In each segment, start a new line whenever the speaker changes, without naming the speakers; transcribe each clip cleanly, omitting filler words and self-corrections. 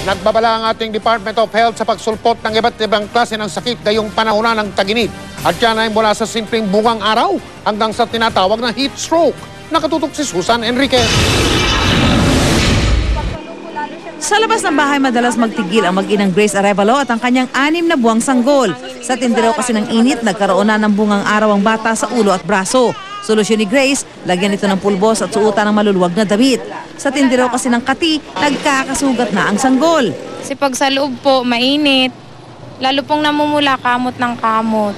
Nagbabala ang ating Department of Health sa pagsulpot ng iba't ibang klase ng sakit ngayong panahon ng tag-init. At yan ay mula sa simpleng bungang araw hanggang sa tinatawag na heat stroke. Nakatutok si Susan Enriquez.
Sa labas ng bahay, madalas magtigil ang mag-inang Grace Arevalo at ang kanyang 6 na buwang sanggol. Sa tinderaw kasi ng init, nagkaroon na ng bungang araw ang bata sa ulo at braso. Solusyon ni Grace, lagyan ito ng pulbos at suotan ng maluluwag na damit. Sa tinderaw kasi ng Kati, nagkakasugat na ang sanggol.
Kasi pag sa loob po, mainit. Lalo pong namumula kamot ng kamot.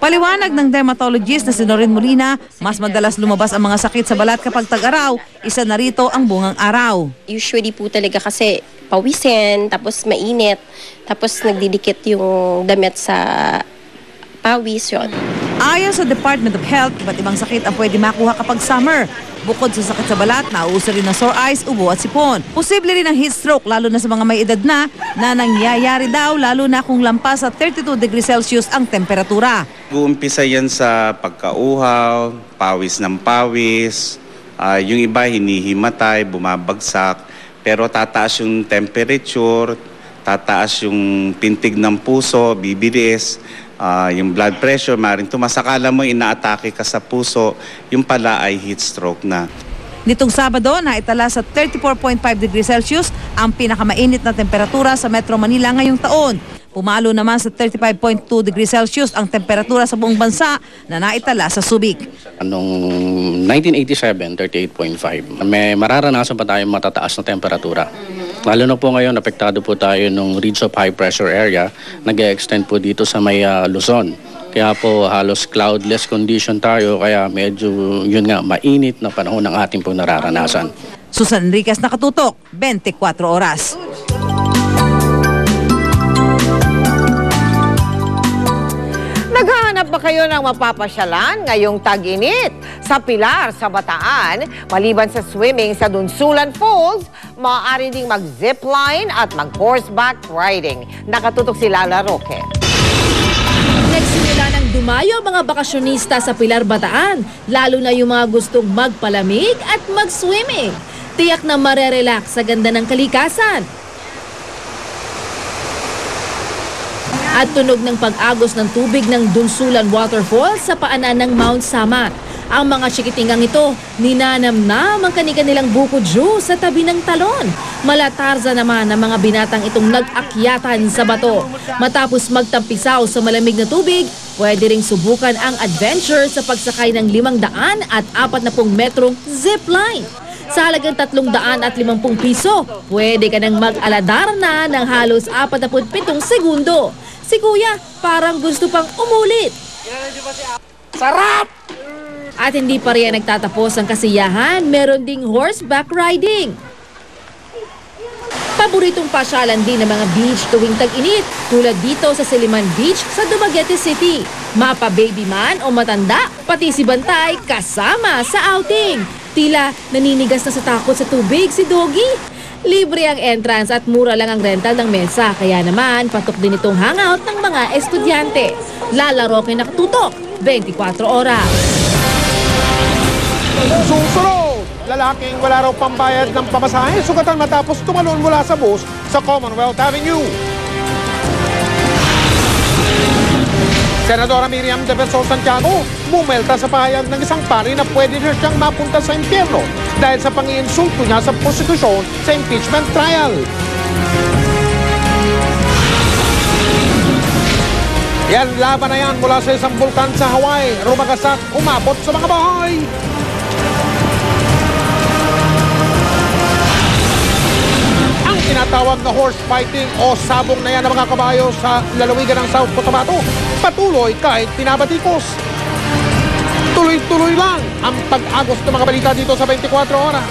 Paliwanag ng dermatologist na si Noreen Molina, mas madalas lumabas ang mga sakit sa balat kapag tag-araw. Isa na rito ang bungang araw.
Usually po talaga kasi pawisin, tapos mainit, tapos nagdidikit yung damit sa pawis yun.
Ayon sa Department of Health, iba't ibang sakit ang pwede makuha kapag summer. Bukod sa sakit sa balat, nauuso rin ng sore eyes, ubo at sipon. Posible rin ang heat stroke lalo na sa mga may edad na nangyayari daw lalo na kung lampas sa 32 degrees Celsius ang temperatura.
Uumpisa yan sa pagkauhaw, pawis ng pawis, yung iba hinihimatay, bumabagsak, pero tataas yung temperature, tataas yung tintig ng puso, bibilis, yung blood pressure, maaaring tumasakala mo inaatake ka sa puso, yung pala ay heat stroke na.
Nitong Sabado, naitala sa 34.5 degrees Celsius ang pinakamainit na temperatura sa Metro Manila ngayong taon. Pumalo naman sa 35.2 degrees Celsius ang temperatura sa buong bansa na naitala sa Subic.
Noong 1987, 38.5. May mararanasan pa tayong matataas na temperatura. Lalo na po ngayon, apektado po tayo ng region of high pressure area, nag-extend po dito sa may Luzon. Kaya po halos cloudless condition tayo, kaya medyo yun nga, mainit na panahon ng ating po nararanasan.
Susan Enriquez, nakatutok, 24 oras.
Naghahanap ba kayo ng mapapasyalan ngayong tag-init? Sa Pilar, sa Bataan, maliban sa swimming sa Dunsulan Falls, maaari ding mag-zipline at mag-horseback riding. Nakatutok si Lala Roque.
Nagsimula ng dumayo ang mga bakasyonista sa Pilar, Bataan, lalo na yung mga gustong magpalamig at mag-swimming. Tiyak na marerelax sa ganda ng kalikasan. At tunog ng pag-agos ng tubig ng Dunsulan Waterfall sa paanan ng Mount Samat. Ang mga chikitingang ito, ninanamnam ang kanilang buko juice sa tabi ng talon. Malatarza naman ang mga binatang itong nag-akyatan sa bato. Matapos magtampisaw sa malamig na tubig, pwede ring subukan ang adventure sa pagsakay ng 500 at 40 metrong zipline. Sa halagang 350 piso, pwede ka nang mag-aladar na ng halos 47 segundo. Si Kuya, parang gusto pang umulit.
Sarap!
At hindi pa rin nagtatapos ang kasiyahan, meron ding horseback riding. Paboritong pasyalan din ng mga beach tuwing tag-init, tulad dito sa Siliman Beach sa Dumaguete City. Mapa baby man o matanda, pati si Bantay kasama sa outing. Tila naninigas na sa takot sa tubig si Doggy. Libre ang entrance at mura lang ang rental ng mesa, kaya naman patok din itong hangout ng mga estudyante. Lala Roque, nakatutok, 24 oras.
Susunod! Lalaking wala raw pambayad ng pamasahe, sugatan matapos tumalon mula sa bus sa Commonwealth Avenue. Senadora Miriam Defensor Santiago, bumelta sa pahayag ng isang pari na pwede na siyang mapunta sa impyerno dahil sa pangiinsulto niya sa prosekusyon sa impeachment trial. Yan, laban na yan mula sa isang bulkan sa Hawaii, rumagasak, umabot sa mga bahay. Ang tinatawag na horse fighting o sabong na yan ng mga kabayo sa lalawigan ng South Cotabato, patuloy kahit pinabatikos. Tuloy-tuloy lang ang pag-agos ng mga balita dito sa 24 oras.